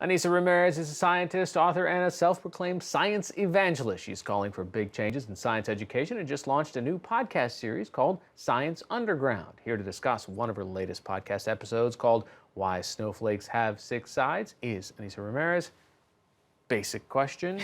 Anissa Ramirez is a scientist, author, and a self-proclaimed science evangelist. She's calling for big changes in science education and just launched a new podcast series called Science Underground. Here to discuss one of her latest podcast episodes called Why Snowflakes Have Six Sides is Anissa Ramirez. Basic question,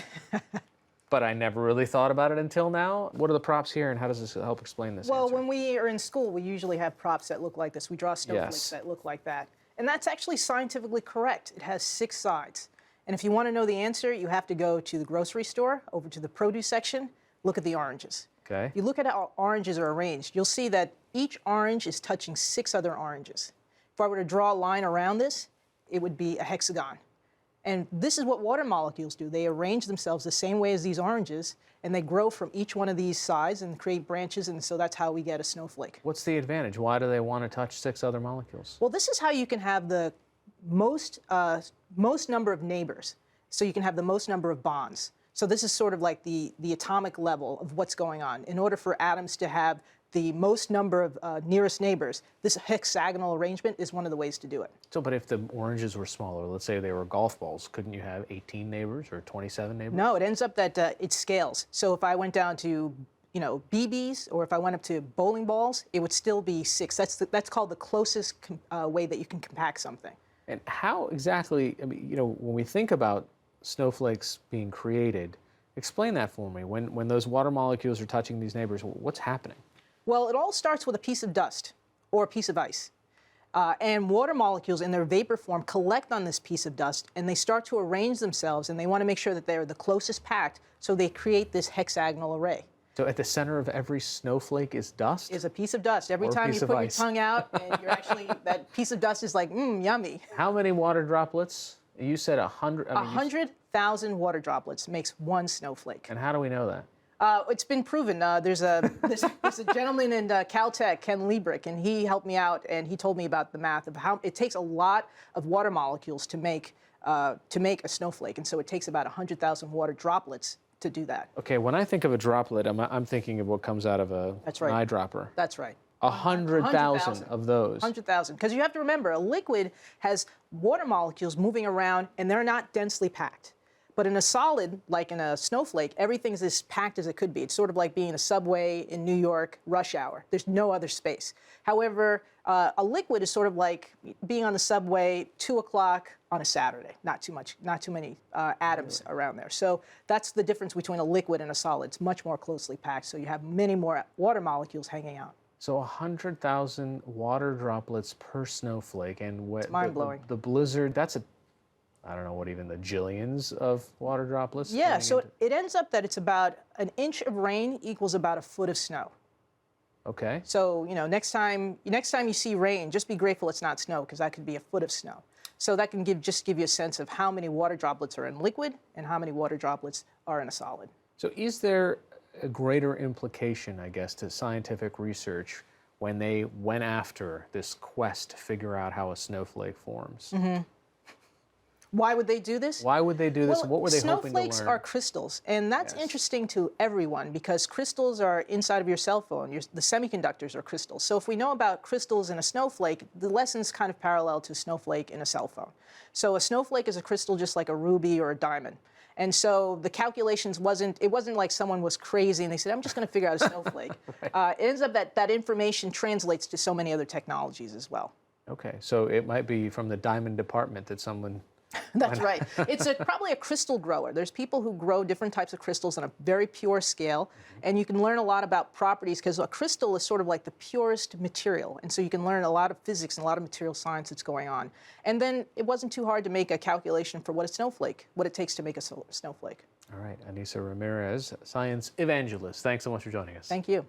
but I never really thought about it until now. What are the props here and how does this help explain this Well, answer? when we are in school, we usually have props that look like this. We draw snowflakes Yes. that look like that. And that's actually scientifically correct. It has six sides. And if you want to know the answer, you have to go to the grocery store, over to the produce section, look at the oranges. Okay. If you look at how oranges are arranged, you'll see that each orange is touching six other oranges. If I were to draw a line around this, it would be a hexagon. And this is what water molecules do. They arrange themselves the same way as these oranges, and they grow from each one of these sides and create branches, and so that's how we get a snowflake. What's the advantage? Why do they want to touch six other molecules? Well, this is how you can have the most number of neighbors. So you can have the most number of bonds. So this is sort of like the atomic level of what's going on. In order for atoms to have the most number of nearest neighbors, this hexagonal arrangement is one of the ways to do it. So, but if the oranges were smaller, let's say they were golf balls, couldn't you have 18 neighbors or 27 neighbors? No, it ends up that it scales. So if I went down to, BBs, or if I went up to bowling balls, it would still be six. That's called the closest way that you can compact something. And how exactly, when we think about snowflakes being created, explain that for me. When those water molecules are touching these neighbors, what's happening? Well, it all starts with a piece of dust or a piece of ice. And water molecules in their vapor form collect on this piece of dust, and they start to arrange themselves, and they want to make sure that they're the closest packed, so they create this hexagonal array. So at the center of every snowflake is dust? Is a piece of dust. Every Or a time piece you of put ice. your tongue out, and you're actually, that piece of dust is like, yummy. How many water droplets? You said 100. 100,000 water droplets makes one snowflake. And how do we know that? It's been proven. There's a gentleman in Caltech, Ken Liebrick, and he helped me out, and he told me about the math of how it takes a lot of water molecules to make a snowflake, and so it takes about 100,000 water droplets to do that. Okay, when I think of a droplet, I'm thinking of what comes out of an That's right. eyedropper. That's right. 100,000 of those. 100,000. Because you have to remember, a liquid has water molecules moving around, and they're not densely packed. But in a solid, like in a snowflake, everything's as packed as it could be. It's sort of like being in a subway in New York, rush hour. There's no other space. However, a liquid is sort of like being on the subway 2 o'clock on a Saturday. Not too many atoms around there. So that's the difference between a liquid and a solid. It's much more closely packed, so you have many more water molecules hanging out. So 100,000 water droplets per snowflake, and It's mind-blowing. The blizzard, I don't know what even the jillions of water droplets. Yeah, turning so into- it ends up that it's about an inch of rain equals about a foot of snow. Okay. So, next time you see rain, just be grateful it's not snow, because that could be a foot of snow. So that can just give you a sense of how many water droplets are in liquid and how many water droplets are in a solid. So is there a greater implication, I guess, to scientific research when they went after this quest to figure out how a snowflake forms? Mm-hmm. Why would they do this? Why would they do this? Well, What were they hoping to snowflakes learn? are crystals, and that's Yes. interesting to everyone because crystals are inside of your cell phone. The semiconductors are crystals. So if we know about crystals in a snowflake, the lesson's kind of parallel to a snowflake in a cell phone. So a snowflake is a crystal just like a ruby or a diamond. And so the calculations it wasn't like someone was crazy and they said, I'm just going to figure out a snowflake. It ends up that information translates to so many other technologies as well. Okay, so it might be from the diamond department that someone... That's right. It's probably a crystal grower. There's people who grow different types of crystals on a very pure scale, and you can learn a lot about properties because a crystal is sort of like the purest material, and so you can learn a lot of physics and a lot of material science that's going on. And then it wasn't too hard to make a calculation for what it takes to make a snowflake. All right, Anissa Ramirez, science evangelist. Thanks so much for joining us. Thank you.